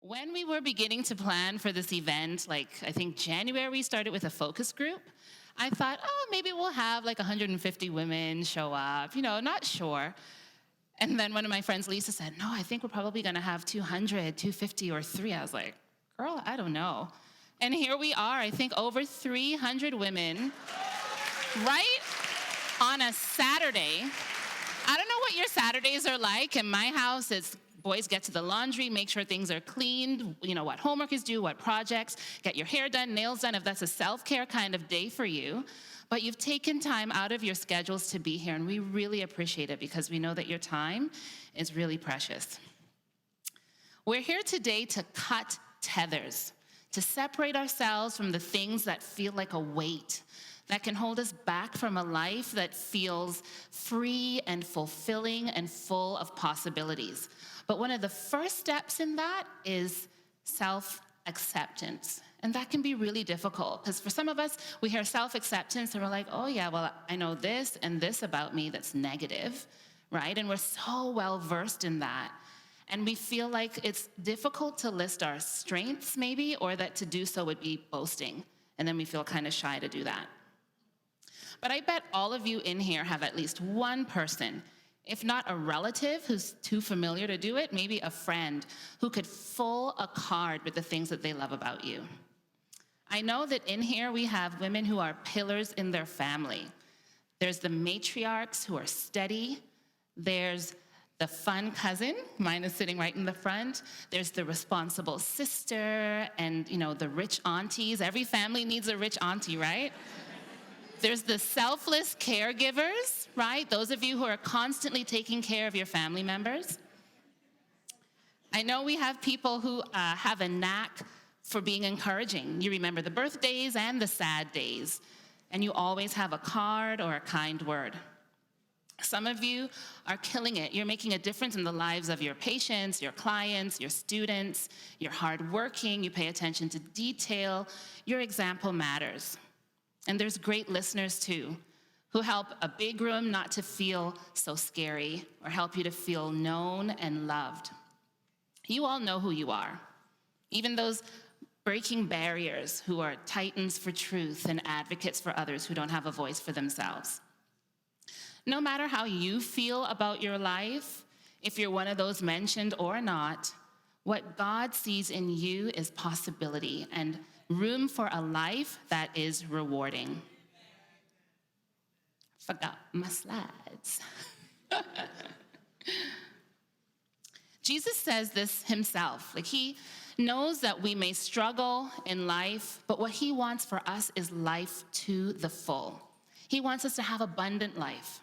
When we were beginning to plan for this event, like I think January, we started with a focus group. I thought, oh, maybe we'll have like 150 women show up, not sure. And then one of my friends, Lisa, said, no, I think we're probably gonna have 200, 250, or three. I was like, girl, I don't know. And here we are, I think over 300 women, right on a Saturday. I don't know what your Saturdays are like. In my house, it's boys get to the laundry, make sure things are cleaned, what homework is due, what projects, get your hair done, nails done, if that's a self-care kind of day for you. But you've taken time out of your schedules to be here, and we really appreciate it because we know that your time is really precious. We're here today to cut tethers, to separate ourselves from the things that feel like a weight, that can hold us back from a life that feels free and fulfilling and full of possibilities. But one of the first steps in that is self-acceptance. And that can be really difficult because for some of us, we hear self-acceptance and we're like, oh yeah, well, I know this and this about me that's negative, right? And we're so well versed in that. And we feel like it's difficult to list our strengths maybe, or that to do so would be boasting. And then we feel kind of shy to do that. But I bet all of you in here have at least one person, if not a relative who's too familiar to do it, maybe a friend who could fill a card with the things that they love about you. I know that in here we have women who are pillars in their family. There's the matriarchs who are steady. There's the fun cousin, mine is sitting right in the front. There's the responsible sister and, the rich aunties. Every family needs a rich auntie, right? There's the selfless caregivers, right? Those of you who are constantly taking care of your family members. I know we have people who have a knack for being encouraging. You remember the birthdays and the sad days, and you always have a card or a kind word. Some of you are killing it. You're making a difference in the lives of your patients, your clients, your students. You're hardworking, you pay attention to detail. Your example matters. And there's great listeners too, who help a big room not to feel so scary or help you to feel known and loved. You all know who you are. Even those breaking barriers who are titans for truth and advocates for others who don't have a voice for themselves. No matter how you feel about your life, if you're one of those mentioned or not, what God sees in you is possibility and room for a life that is rewarding. Forgot my slides. Jesus says this himself. He knows that we may struggle in life, but what he wants for us is life to the full. He wants us to have abundant life.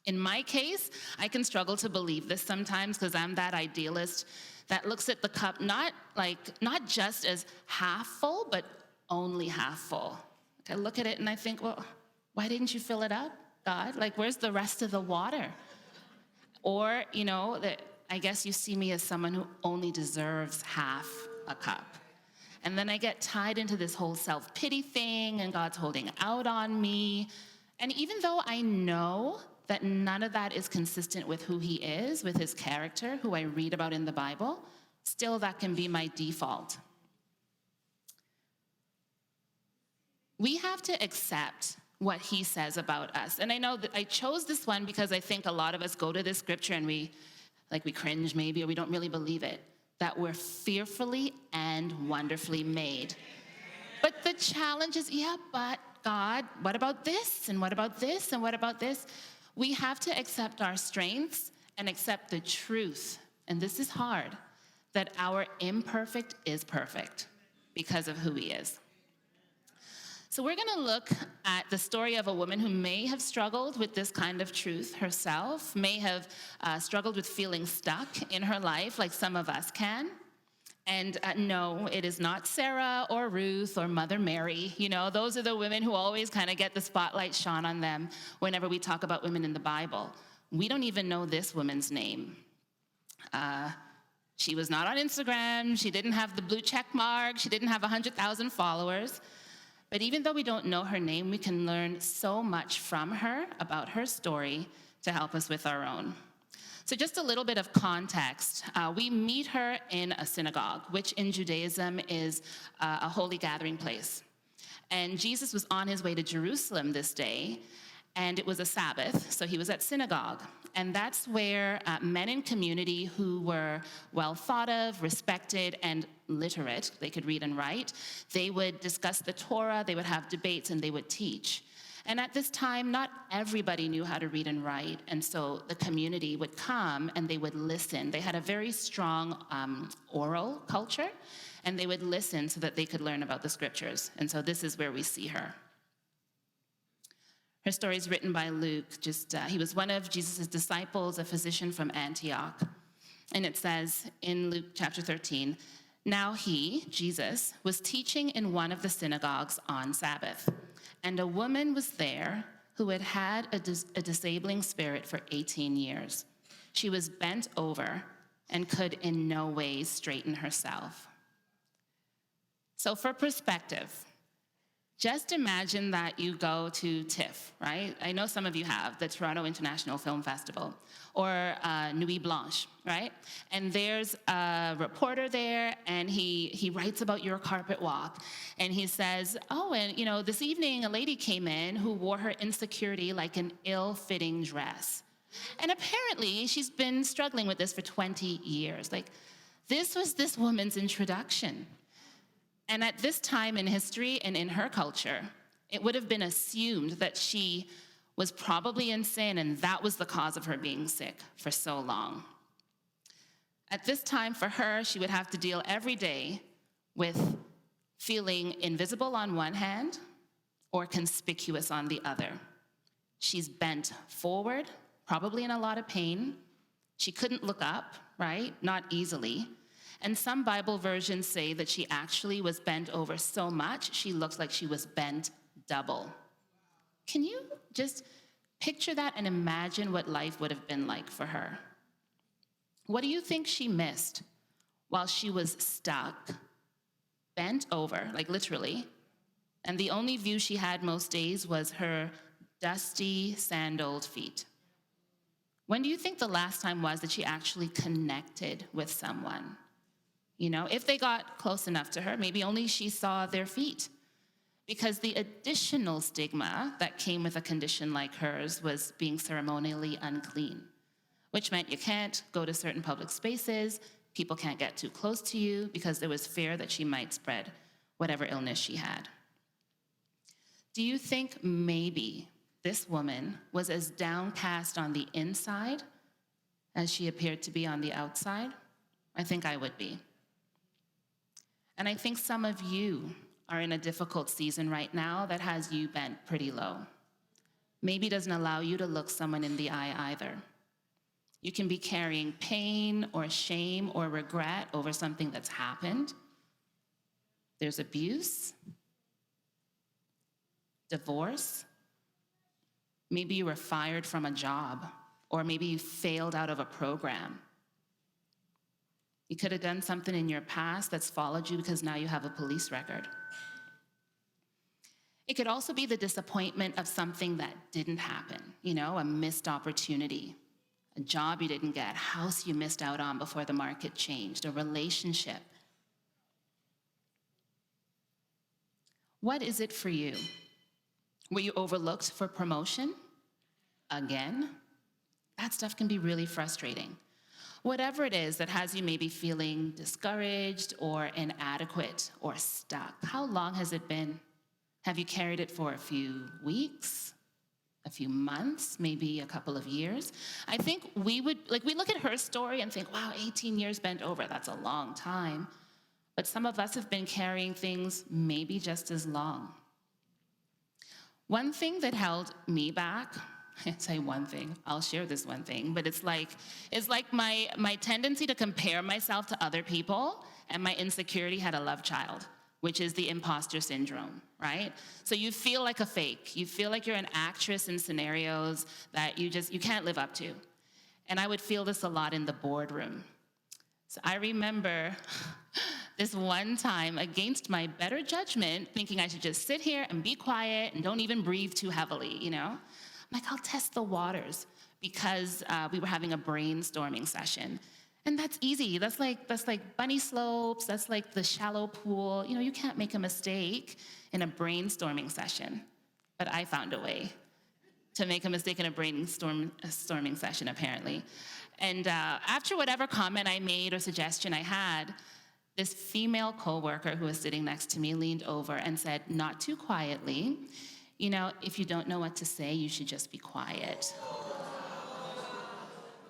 In my case, I can struggle to believe this sometimes because I'm that idealist that looks at the cup not just as half full, but only half full. I look at it and I think, well, why didn't you fill it up, God? Where's the rest of the water? Or, I guess you see me as someone who only deserves half a cup. And then I get tied into this whole self-pity thing and God's holding out on me. And even though I know that none of that is consistent with who he is, with his character, who I read about in the Bible, still that can be my default. We have to accept what he says about us. And I know that I chose this one because I think a lot of us go to this scripture and we cringe maybe, or we don't really believe it, that we're fearfully and wonderfully made. But the challenge is, but God, what about this? And what about this? And what about this? We have to accept our strengths and accept the truth, and this is hard, that our imperfect is perfect because of who he is. So we're gonna look at the story of a woman who may have struggled with this kind of truth herself, may have struggled with feeling stuck in her life like some of us can. And no, it is not Sarah or Ruth or Mother Mary. Those are the women who always kind of get the spotlight shone on them whenever we talk about women in the Bible. We don't even know this woman's name. She was not on Instagram. She didn't have the blue check mark. She didn't have 100,000 followers. But even though we don't know her name, we can learn so much from her about her story to help us with our own. So just a little bit of context. We meet her in a synagogue, which in Judaism is a holy gathering place. And Jesus was on his way to Jerusalem this day, and it was a Sabbath, so he was at synagogue. And that's where men in community who were well thought of, respected, and literate, they could read and write, they would discuss the Torah, they would have debates, and they would teach. And at this time, not everybody knew how to read and write, and so the community would come and they would listen. They had a very strong oral culture, and they would listen so that they could learn about the scriptures. And so this is where we see her. Her story is written by Luke. He was one of Jesus' disciples, a physician from Antioch. And it says in Luke chapter 13, "Now he, Jesus, was teaching in one of the synagogues on Sabbath. And a woman was there who had had a disabling spirit for 18 years. She was bent over and could in no way straighten herself." So for perspective, just imagine that you go to TIFF, right? I know some of you have, the Toronto International Film Festival, or Nuit Blanche, right? And there's a reporter there, and he writes about your carpet walk. And he says, oh, and this evening a lady came in who wore her insecurity like an ill-fitting dress. And apparently she's been struggling with this for 20 years. Like, this was this woman's introduction. And at this time in history and in her culture, it would have been assumed that she was probably in sin, and that was the cause of her being sick for so long. At this time for her, she would have to deal every day with feeling invisible on one hand or conspicuous on the other. She's bent forward, probably in a lot of pain. She couldn't look up, right? Not easily. And some Bible versions say that she actually was bent over so much, she looked like she was bent double. Can you just picture that and imagine what life would have been like for her? What do you think she missed while she was stuck, bent over, like literally, and the only view she had most days was her dusty, sandaled feet? When do you think the last time was that she actually connected with someone? If they got close enough to her, maybe only she saw their feet. Because the additional stigma that came with a condition like hers was being ceremonially unclean, which meant you can't go to certain public spaces, people can't get too close to you because there was fear that she might spread whatever illness she had. Do you think maybe this woman was as downcast on the inside as she appeared to be on the outside? I think I would be. And I think some of you are in a difficult season right now that has you bent pretty low. Maybe doesn't allow you to look someone in the eye either. You can be carrying pain or shame or regret over something that's happened. There's abuse, divorce. Maybe you were fired from a job, or maybe you failed out of a program. You could have done something in your past that's followed you because now you have a police record. It could also be the disappointment of something that didn't happen, a missed opportunity, a job you didn't get, a house you missed out on before the market changed, a relationship. What is it for you? Were you overlooked for promotion? Again? That stuff can be really frustrating. Whatever it is that has you maybe feeling discouraged or inadequate or stuck, how long has it been? Have you carried it for a few weeks, a few months, maybe a couple of years? I think we look at her story and think, wow, 18 years bent over, that's a long time. But some of us have been carrying things maybe just as long. One thing that held me back, I say one thing, I'll share this one thing, but it's like my tendency to compare myself to other people, and my insecurity had a love child, which is the imposter syndrome, right? So you feel like a fake. You feel like you're an actress in scenarios that you can't live up to. And I would feel this a lot in the boardroom. So I remember this one time, against my better judgment, thinking I should just sit here and be quiet and don't even breathe too heavily, I'm like, I'll test the waters. because we were having a brainstorming session. And that's easy. That's like bunny slopes. That's like the shallow pool. You know, you can't make a mistake in a brainstorming session. But I found a way to make a mistake in a brainstorming session, apparently. And after whatever comment I made or suggestion I had, this female coworker who was sitting next to me leaned over and said, not too quietly, you know, if you don't know what to say, you should just be quiet.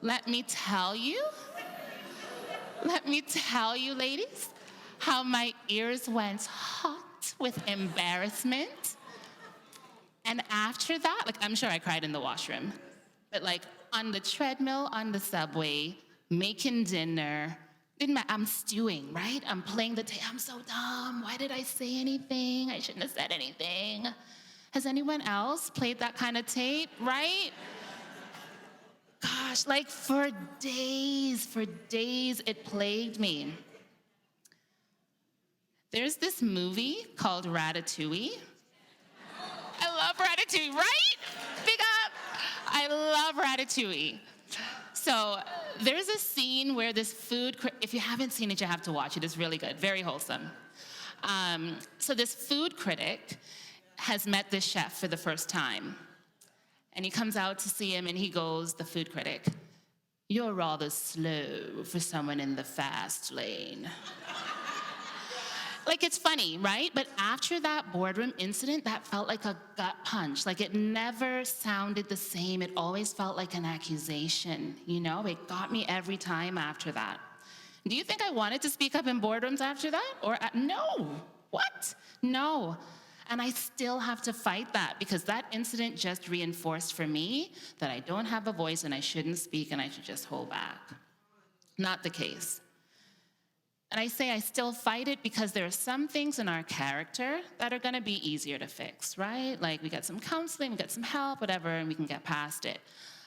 Let me tell you, ladies, how my ears went hot with embarrassment. And after that, like, I'm sure I cried in the washroom, but like on the treadmill, on the subway, making dinner, I'm stewing, right? I'm playing the tape. I'm so dumb. Why did I say anything? I shouldn't have said anything. Has anyone else played that kind of tape, right? Gosh, like for days, it plagued me. There's this movie called Ratatouille. I love Ratatouille, right? Big up. I love Ratatouille. So there's a scene where this if you haven't seen it, you have to watch it. It's really good, very wholesome. So this food critic has met this chef for the first time. And he comes out to see him and he goes, the food critic, "You're rather slow for someone in the fast lane." Like, it's funny, right? But after that boardroom incident, that felt like a gut punch. Like, it never sounded the same. It always felt like an accusation, you know? It got me every time after that. Do you think I wanted to speak up in boardrooms after that? No. What? No. And I still have to fight that because that incident just reinforced for me that I don't have a voice and I shouldn't speak and I should just hold back. Not the case. And I say I still fight it because there are some things in our character that are gonna be easier to fix, right? Like we get some counseling, we get some help, whatever, and we can get past it.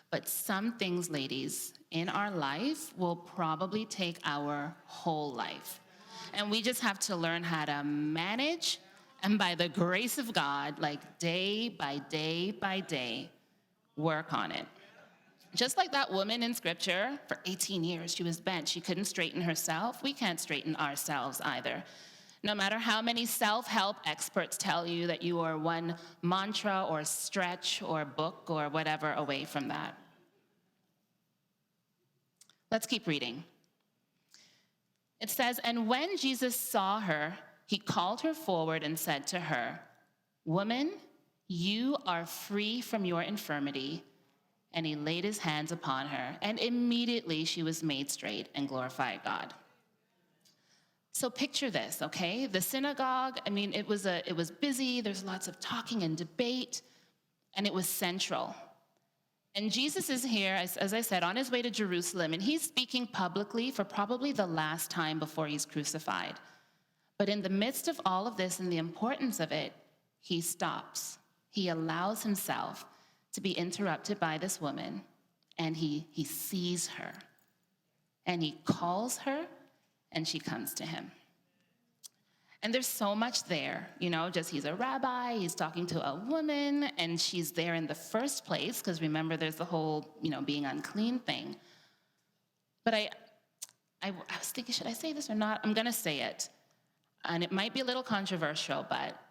But some things, ladies, in our life will probably take our whole life. And we just have to learn how to manage, and by the grace of God, like day by day by day, work on it. Just like that woman in scripture, for 18 years, she was bent. She couldn't straighten herself. We can't straighten ourselves either. No matter how many self-help experts tell you that you are one mantra or stretch or book or whatever away from that. Let's keep reading. It says, "And when Jesus saw her, he called her forward and said to her, 'Woman, you are free from your infirmity.' And he laid his hands upon her, and immediately she was made straight and glorified God." So picture this, okay? The synagogue, I mean, it was busy, there's lots of talking and debate, and it was central. And Jesus is here, as I said, on his way to Jerusalem, and he's speaking publicly for probably the last time before he's crucified. But in the midst of all of this and the importance of it, he stops. He allows himself to be interrupted by this woman, and he sees her, and he calls her, and she comes to him. And there's so much there, you know, just he's a rabbi, he's talking to a woman, and she's there in the first place, because remember, there's the whole, you know, being unclean thing. But I was thinking, should I say this or not? I'm gonna say it. And it might be a little controversial, but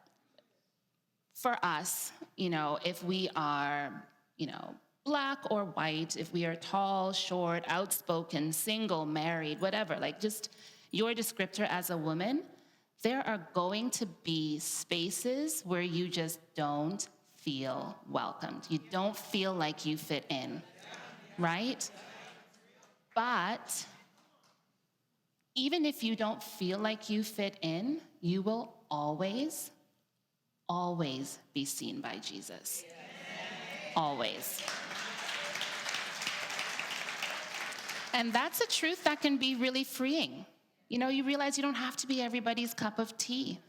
for us, you know, if we are, you know, black or white, if we are tall, short, outspoken, single, married, whatever, like just your descriptor as a woman, there are going to be spaces where you just don't feel welcomed. You don't feel like you fit in, right? But even if you don't feel like you fit in, you will always be seen by Jesus. Always. And that's a truth that can be really freeing. You know, you realize you don't have to be everybody's cup of tea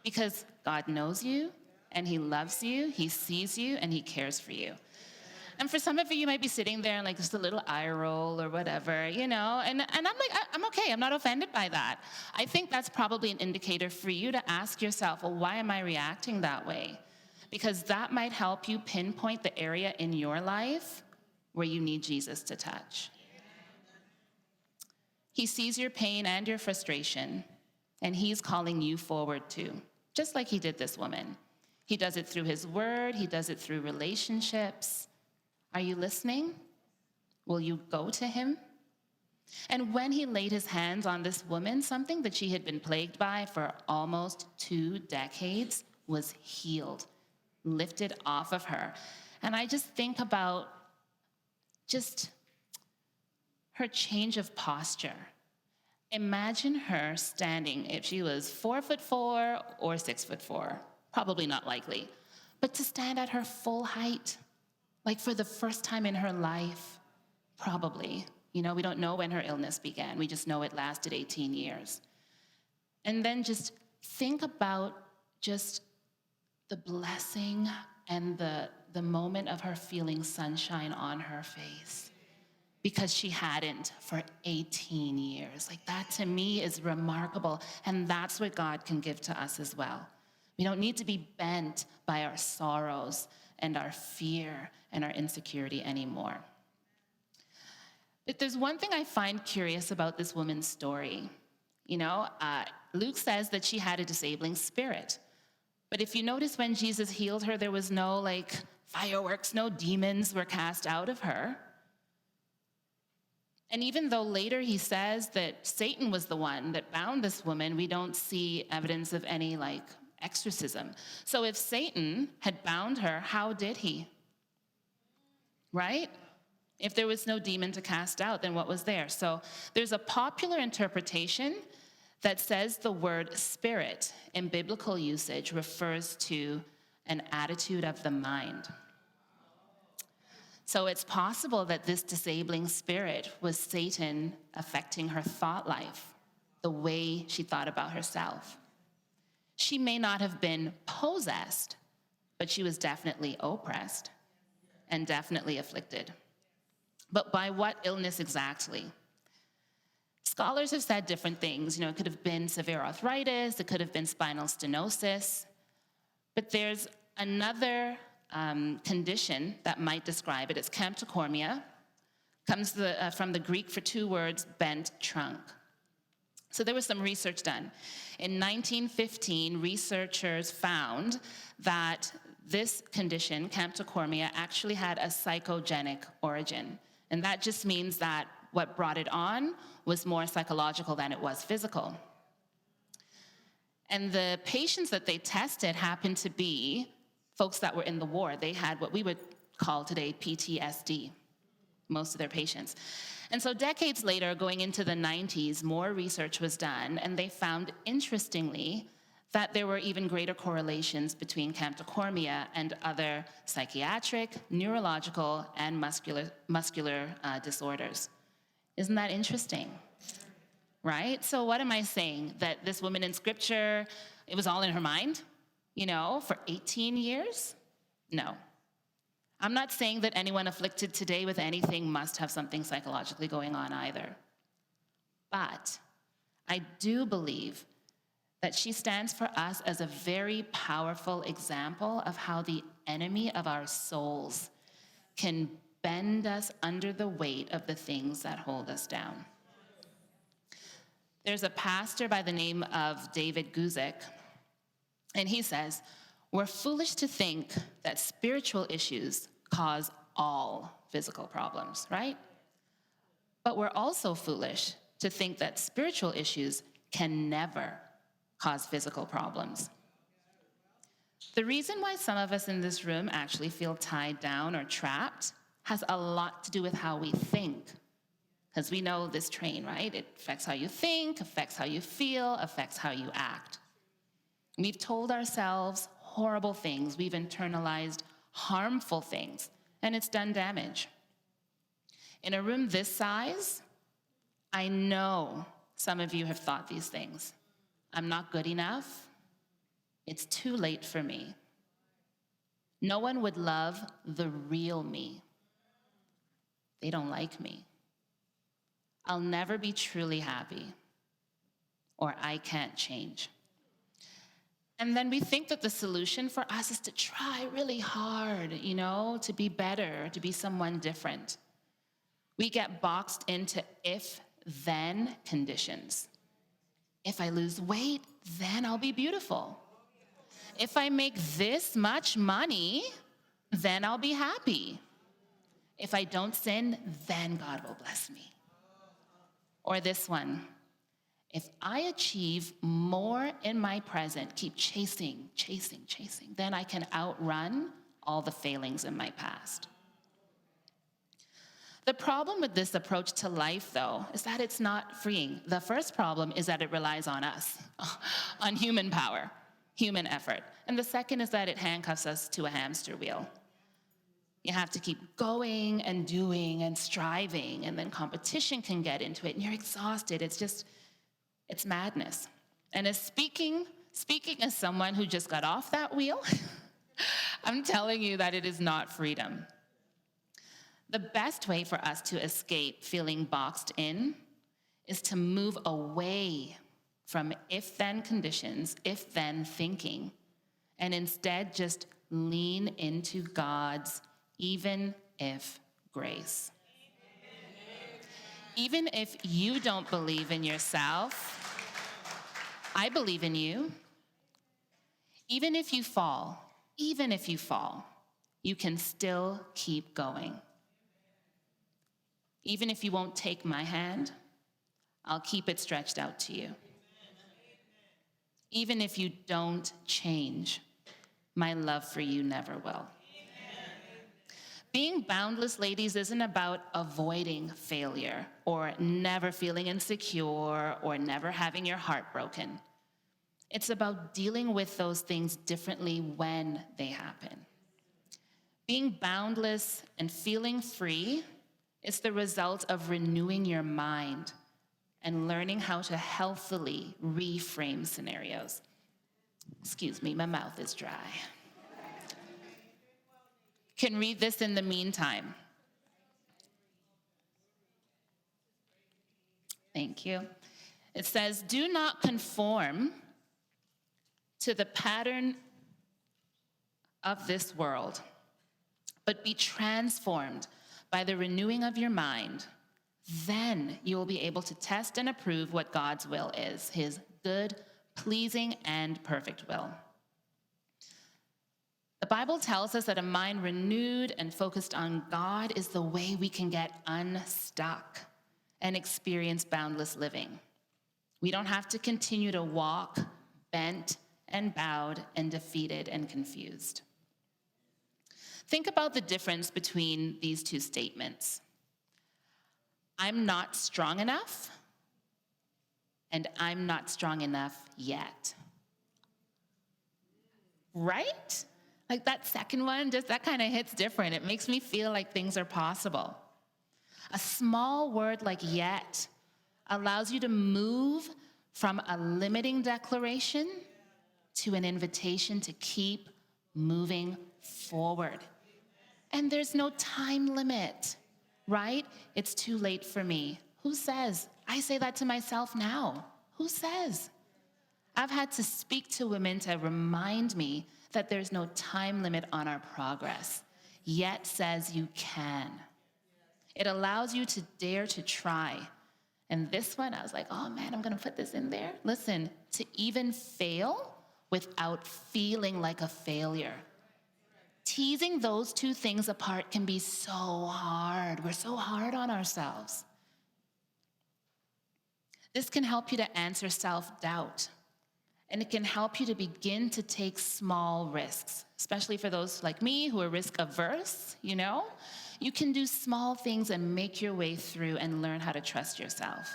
because God knows you and he loves you, he sees you, and he cares for you. And for some of you might be sitting there and like just a little eye roll or whatever, you know, and I'm like, I'm okay, I'm not offended by that. I think that's probably an indicator for you to ask yourself, well, why am I reacting that way? Because that might help you pinpoint the area in your life where you need Jesus to touch. He sees your pain and your frustration, and he's calling you forward too, just like he did this woman. He does it through his word. He does it through relationships. Are you listening? Will you go to him? And when he laid his hands on this woman, something that she had been plagued by for almost 2 decades was healed, lifted off of her. And I just think about just her change of posture. Imagine her standing, if she was 4'4" or 6'4", probably not likely, but to stand at her full height, like for the first time in her life, probably. You know, we don't know when her illness began. We just know it lasted 18 years. And then just think about just the blessing and the moment of her feeling sunshine on her face, because she hadn't for 18 years. Like, that to me is remarkable. And that's what God can give to us as well. We don't need to be bent by our sorrows and our fear and our insecurity anymore. But there's one thing I find curious about this woman's story. You know, Luke says that she had a disabling spirit. But if you notice, when Jesus healed her, there was no fireworks, no demons were cast out of her. And even though later he says that Satan was the one that bound this woman, we don't see evidence of any exorcism. So if Satan had bound her, how did he? Right? If there was no demon to cast out, then what was there? So there's a popular interpretation that says the word spirit in biblical usage refers to an attitude of the mind. So it's possible that this disabling spirit was Satan affecting her thought life, the way she thought about herself. She may not have been possessed, but she was definitely oppressed and definitely afflicted. But by what illness exactly? Scholars have said different things. You know, it could have been severe arthritis, it could have been spinal stenosis, but there's another condition that might describe it. It's camptocormia. Comes from the Greek for 2 words, bent trunk. So there was some research done. In 1915, researchers found that this condition, camptocormia, actually had a psychogenic origin. And that just means that what brought it on was more psychological than it was physical. And the patients that they tested happened to be folks that were in the war. They had what we would call today PTSD, most of their patients. And so decades later, going into the 90s, more research was done, and they found, interestingly, that there were even greater correlations between camptocormia and other psychiatric, neurological, and muscular disorders. Isn't that interesting? Right? So what am I saying? That this woman in scripture, it was all in her mind, for 18 years? No. I'm not saying that anyone afflicted today with anything must have something psychologically going on either. But I do believe that she stands for us as a very powerful example of how the enemy of our souls can bend us under the weight of the things that hold us down. There's a pastor by the name of David Guzik, and he says, "We're foolish to think that spiritual issues cause all physical problems," right? But we're also foolish to think that spiritual issues can never cause physical problems. The reason why some of us in this room actually feel tied down or trapped has a lot to do with how we think. Because we know this train, right? It affects how you think, affects how you feel, affects how you act. We've told ourselves horrible things. We've internalized harmful things, and it's done damage. In a room this size, I know some of you have thought these things. I'm not good enough. It's too late for me. No one would love the real me. They don't like me. I'll never be truly happy, or I can't change. And then we think that the solution for us is to try really hard, to be better, to be someone different. We get boxed into if-then conditions. If I lose weight, then I'll be beautiful. If I make this much money, then I'll be happy. If I don't sin, then God will bless me. Or this one, if I achieve more in my present, keep chasing, then I can outrun all the failings in my past. The problem with this approach to life, though, is that it's not freeing. The first problem is that it relies on us, on human power, human effort. And the second is that it handcuffs us to a hamster wheel. You have to keep going and doing and striving, and then competition can get into it, and you're exhausted. It's madness. And as speaking as someone who just got off that wheel, I'm telling you that it is not freedom. The best way for us to escape feeling boxed in is to move away from if-then conditions, if-then thinking, and instead just lean into God's even if grace. Even if you don't believe in yourself, I believe in you. Even if you fall, you can still keep going. Even if you won't take my hand, I'll keep it stretched out to you. Even if you don't change, my love for you never will. Being boundless, ladies, isn't about avoiding failure or never feeling insecure or never having your heart broken. It's about dealing with those things differently when they happen. Being boundless and feeling free is the result of renewing your mind and learning how to healthily reframe scenarios. Excuse me, my mouth is dry. Can read this in the meantime. Thank you. It says, do not conform to the pattern of this world, but be transformed by the renewing of your mind. Then you will be able to test and approve what God's will is, his good, pleasing, and perfect will. The Bible tells us that a mind renewed and focused on God is the way we can get unstuck and experience boundless living. We don't have to continue to walk bent and bowed and defeated and confused. Think about the difference between these two statements. I'm not strong enough, and I'm not strong enough yet. Right? Like that second one, just that kind of hits different. It makes me feel like things are possible. A small word like yet allows you to move from a limiting declaration to an invitation to keep moving forward. And there's no time limit, right? It's too late for me. Who says? I say that to myself now. Who says? I've had to speak to women to remind me that there's no time limit on our progress. Yet says you can. It allows you to dare to try. And this one, I was like, oh man, I'm gonna put this in there. Listen, to even fail without feeling like a failure. Teasing those two things apart can be so hard. We're so hard on ourselves. This can help you to answer self-doubt. And it can help you to begin to take small risks, especially for those like me who are risk averse, you know? You can do small things and make your way through and learn how to trust yourself.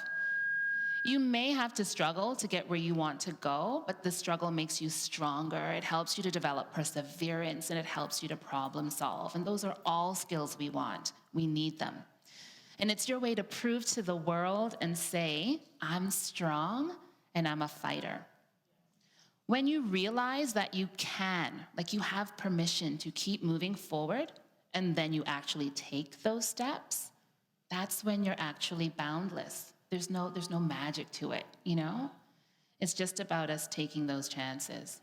You may have to struggle to get where you want to go, but the struggle makes you stronger. It helps you to develop perseverance, and it helps you to problem solve. And those are all skills we want. We need them. And it's your way to prove to the world and say, I'm strong and I'm a fighter. When you realize that you can, like you have permission to keep moving forward, and then you actually take those steps, that's when you're actually boundless. There's no magic to it, you know? It's just about us taking those chances.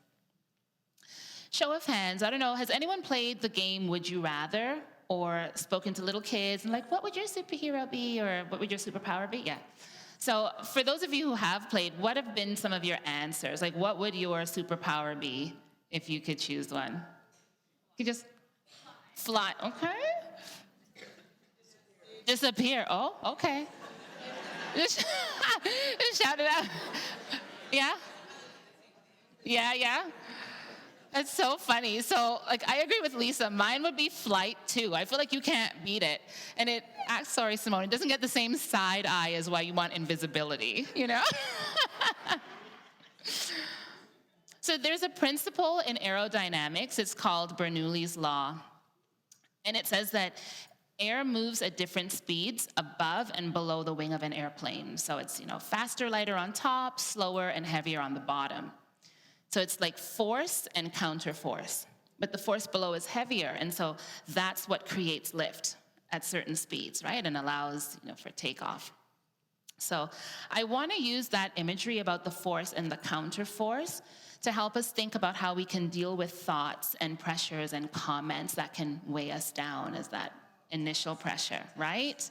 Show of hands, I don't know, has anyone played the game Would You Rather? or spoken to little kids and like, what would your superhero be? Or what would your superpower be? Yeah. So for those of you who have played, what have been some of your answers? Like, what would your superpower be if you could choose one? You just fly, okay. Disappear, oh, okay. Just shout it out. Yeah? Yeah. That's so funny. So, like, I agree with Lisa. Mine would be flight, too. I feel like you can't beat it. And sorry, Simone, it doesn't get the same side eye as why you want invisibility, you know? So there's a principle in aerodynamics. It's called Bernoulli's law. And it says that air moves at different speeds above and below the wing of an airplane. So it's, faster, lighter on top, slower and heavier on the bottom. So it's like force and counterforce. But the force below is heavier, and so that's what creates lift at certain speeds, right? And allows, for takeoff. So I want to use that imagery about the force and the counterforce to help us think about how we can deal with thoughts and pressures and comments that can weigh us down as that initial pressure, right?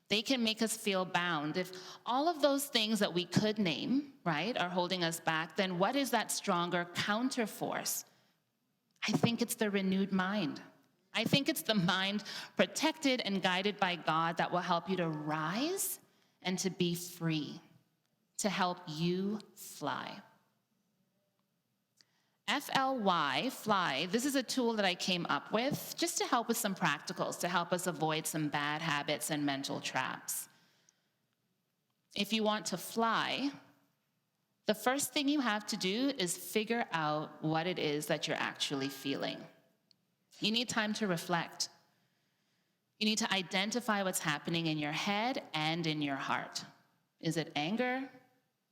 They can make us feel bound. If all of those things that we could name, right, are holding us back, then what is that stronger counterforce? I think it's the renewed mind. I think it's the mind protected and guided by God that will help you to rise and to be free, to help you fly. F.L.Y, fly, this is a tool that I came up with just to help with some practicals, to help us avoid some bad habits and mental traps. If you want to fly, the first thing you have to do is figure out what it is that you're actually feeling. You need time to reflect. You need to identify what's happening in your head and in your heart. Is it anger?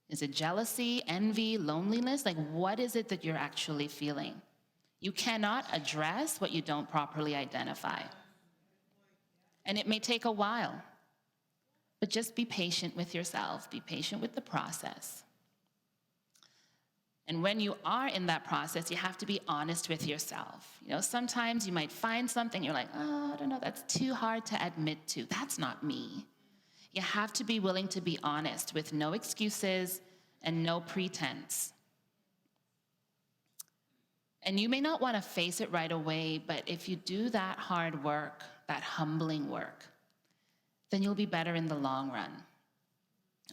Is it jealousy, envy, loneliness? Like, what is it that you're actually feeling? You cannot address what you don't properly identify. And it may take a while, but just be patient with yourself. Be patient with the process. And when you are in that process, you have to be honest with yourself. Sometimes you might find something, you're like, oh, I don't know, that's too hard to admit to. That's not me. You have to be willing to be honest with no excuses and no pretense. And you may not want to face it right away, but if you do that hard work, that humbling work, then you'll be better in the long run.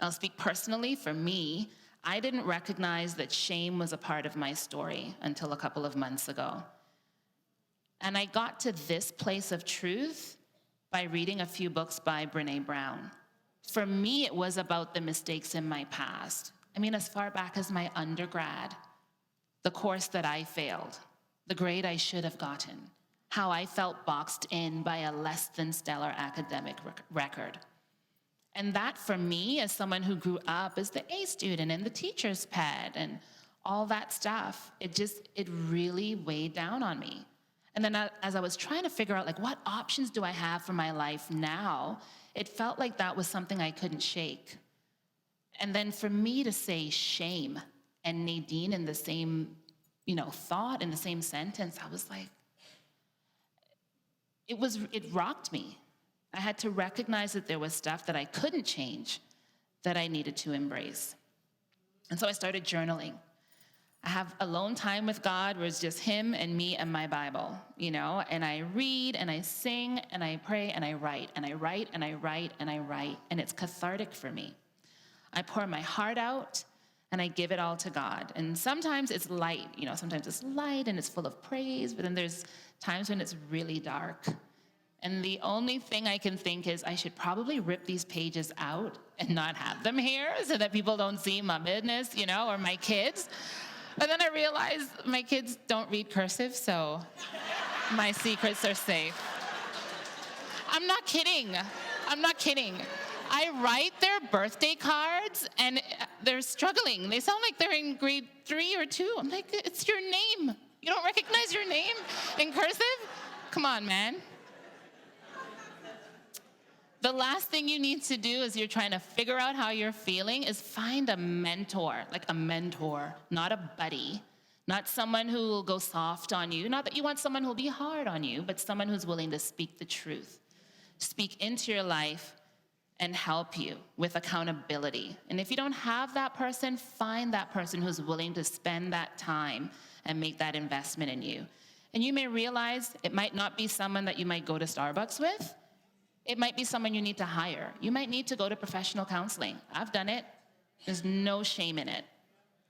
I'll speak personally. For me, I didn't recognize that shame was a part of my story until a couple of months ago. And I got to this place of truth by reading a few books by Brené Brown. For me, it was about the mistakes in my past. As far back as my undergrad, the course that I failed, the grade I should have gotten, how I felt boxed in by a less than stellar academic record. And that, for me, as someone who grew up as the A student and the teacher's pet and all that stuff, it really weighed down on me. And then as I was trying to figure out, what options do I have for my life now, it felt like that was something I couldn't shake. And then for me to say shame and Nadine in the same, thought, in the same sentence, I was like, it rocked me. I had to recognize that there was stuff that I couldn't change that I needed to embrace. And so I started journaling. I have alone time with God where it's just him and me and my Bible, and I read and I sing and I pray and I write and I write and I write and I write, and it's cathartic for me. I pour my heart out and I give it all to God. And sometimes it's light, sometimes it's light and it's full of praise, but then there's times when it's really dark. And the only thing I can think is I should probably rip these pages out and not have them here so that people don't see my business, or my kids. But then I realized my kids don't read cursive, so my secrets are safe. I'm not kidding. I write their birthday cards, and they're struggling. They sound like they're in grade 3 or 2. I'm like, it's your name. You don't recognize your name in cursive? Come on, man. The last thing you need to do as you're trying to figure out how you're feeling is find a mentor, not a buddy, Not someone who will go soft on you. Not that you want someone who will be hard on you, but someone who's willing to speak the truth, speak into your life, and help you with accountability. And if you don't have that person, find that person who's willing to spend that time and make that investment in you. And you may realize it might not be someone that you might go to Starbucks with. It might be someone you need to hire. You might need to go to professional counseling. I've done it. There's no shame in it.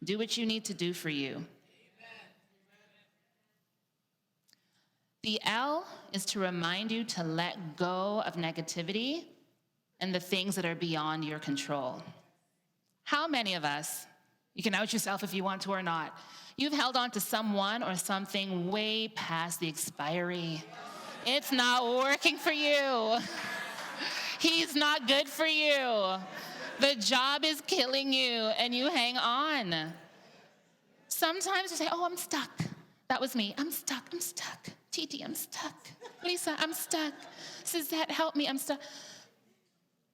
Do what you need to do for you. The L is to remind you to let go of negativity and the things that are beyond your control. How many of us, you can out yourself if you want to or not, you've held on to someone or something way past the expiry? It's not working for you. He's not good for you. The job is killing you, and you hang on. Sometimes you say, oh, I'm stuck. That was me. I'm stuck. Titi, I'm stuck. Lisa, I'm stuck. Suzette, help me. I'm stuck.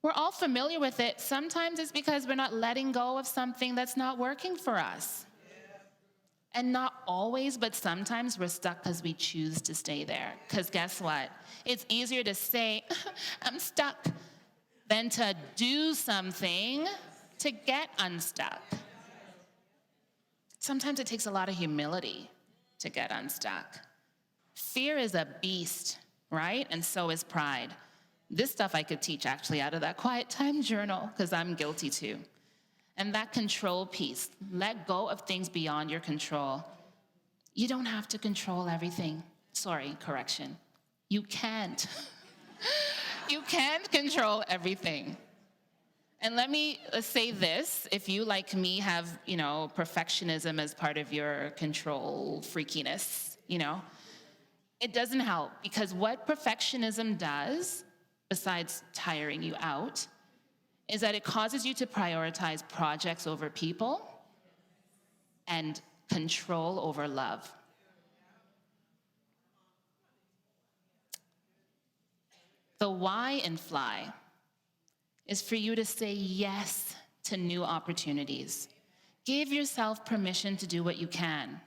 We're all familiar with it. Sometimes it's because we're not letting go of something that's not working for us. And not always, but sometimes we're stuck because we choose to stay there. Because guess what? It's easier to say, I'm stuck, than to do something to get unstuck. Sometimes it takes a lot of humility to get unstuck. Fear is a beast, right? And so is pride. This stuff I could teach actually out of that quiet time journal because I'm guilty too. And that control piece, let go of things beyond your control. You don't have to control everything. Sorry, correction. You can't. You can't control everything. And let me say this, if you, like me, have, perfectionism as part of your control freakiness, it doesn't help, because what perfectionism does, besides tiring you out, is that it causes you to prioritize projects over people and control over love. The Y in F.L.Y. is for you to say yes to new opportunities. Give yourself permission to do what you can.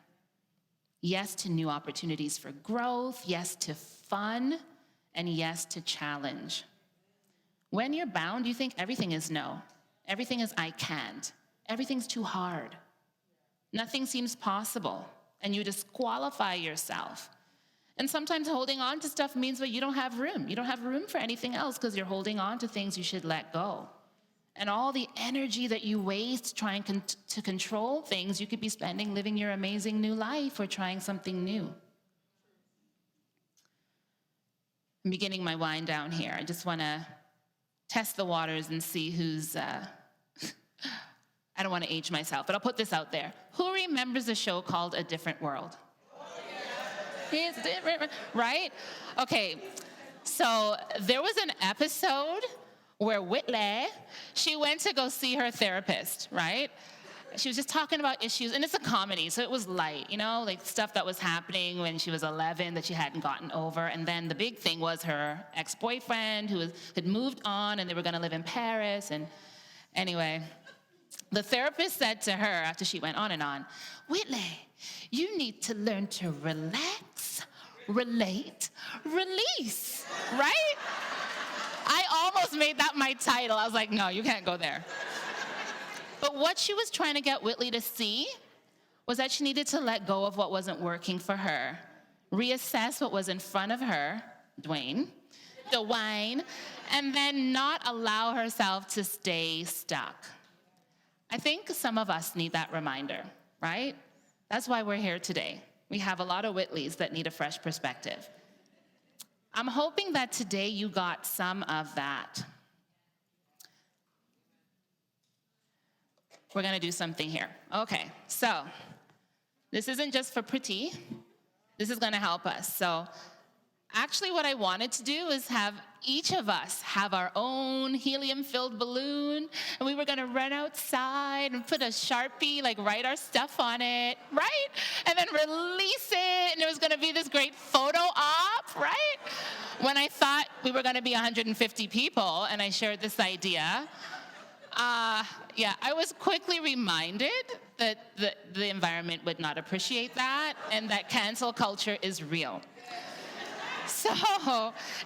Yes to new opportunities for growth, yes to fun, and yes to challenge. When you're bound, you think everything is no. Everything is I can't. Everything's too hard. Nothing seems possible, and you disqualify yourself. And sometimes holding on to stuff means that you don't have room. You don't have room for anything else because you're holding on to things you should let go. And all the energy that you waste trying to control things, you could be spending living your amazing new life or trying something new. I'm beginning my wind down here. I just want to test the waters and see who's, I don't want to age myself, but I'll put this out there. Who remembers a show called A Different World? It's different, right? Okay, so there was an episode where Whitley, she went to go see her therapist, right? She was just talking about issues, and it's a comedy, so it was light, like stuff that was happening when she was 11 that she hadn't gotten over. And then the big thing was her ex-boyfriend who had moved on, and they were going to live in Paris. And anyway, the therapist said to her after she went on and on, Whitley, you need to learn to relax, relate, release, right? I almost made that my title. I was like, no, you can't go there. But what she was trying to get Whitley to see was that she needed to let go of what wasn't working for her, reassess what was in front of her, Dwayne, and then not allow herself to stay stuck. I think some of us need that reminder, right? That's why we're here today. We have a lot of Whitleys that need a fresh perspective. I'm hoping that today you got some of that. We're going to do something here. Okay, so this isn't just for pretty. This is going to help us. So actually what I wanted to do is have each of us have our own helium-filled balloon, and we were going to run outside and put a Sharpie, write our stuff on it, right? And then release it, and there was going to be this great photo op, right? When I thought we were going to be 150 people, and I shared this idea, Yeah, I was quickly reminded that the environment would not appreciate that and that cancel culture is real. So,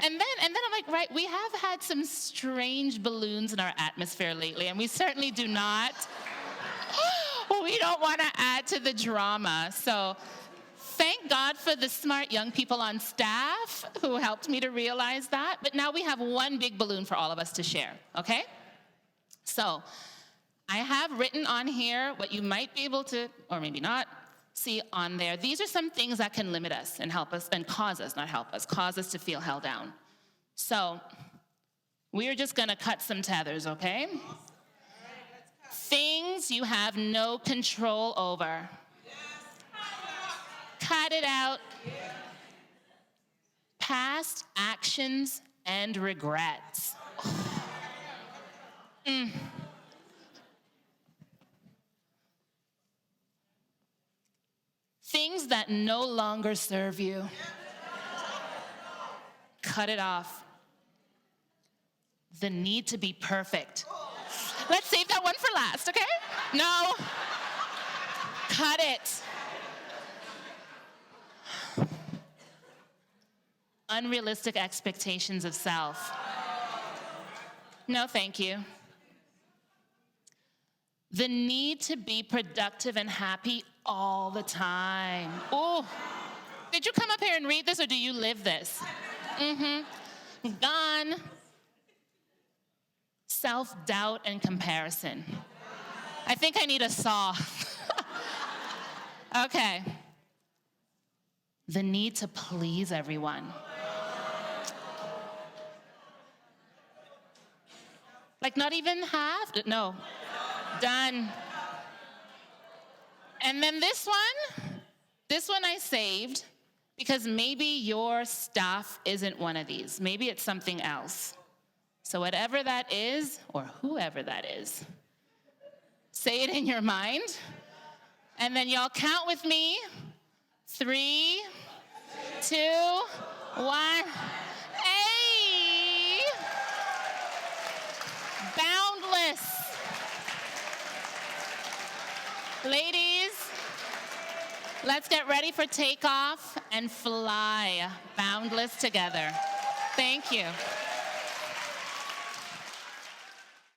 and then I'm like, right, we have had some strange balloons in our atmosphere lately, and we certainly do not, we don't want to add to the drama. So thank God for the smart young people on staff who helped me to realize that. But now we have one big balloon for all of us to share, okay? So I have written on here what you might be able to, or maybe not, see on there. These are some things that can limit us and help us, and cause us, not help us, cause us to feel held down. So we're just gonna cut some tethers, okay? Things you have no control over. Cut it out. Past actions and regrets. Things that no longer serve you. Cut it off. The need to be perfect. Let's save that one for last, okay? No. Cut it. Unrealistic expectations of self. No, thank you. The need to be productive and happy all the time. Oh, did you come up here and read this, or do you live this? Gone. Self-doubt and comparison. I think I need a saw. Okay. The need to please everyone. Like not even half? No. Done. And then this one I saved because maybe your stuff isn't one of these. Maybe it's something else. So whatever that is, or whoever that is, say it in your mind. And then y'all count with me. 3, 2, 1. Hey! Boundless. Ladies, let's get ready for takeoff and fly boundless together. Thank you.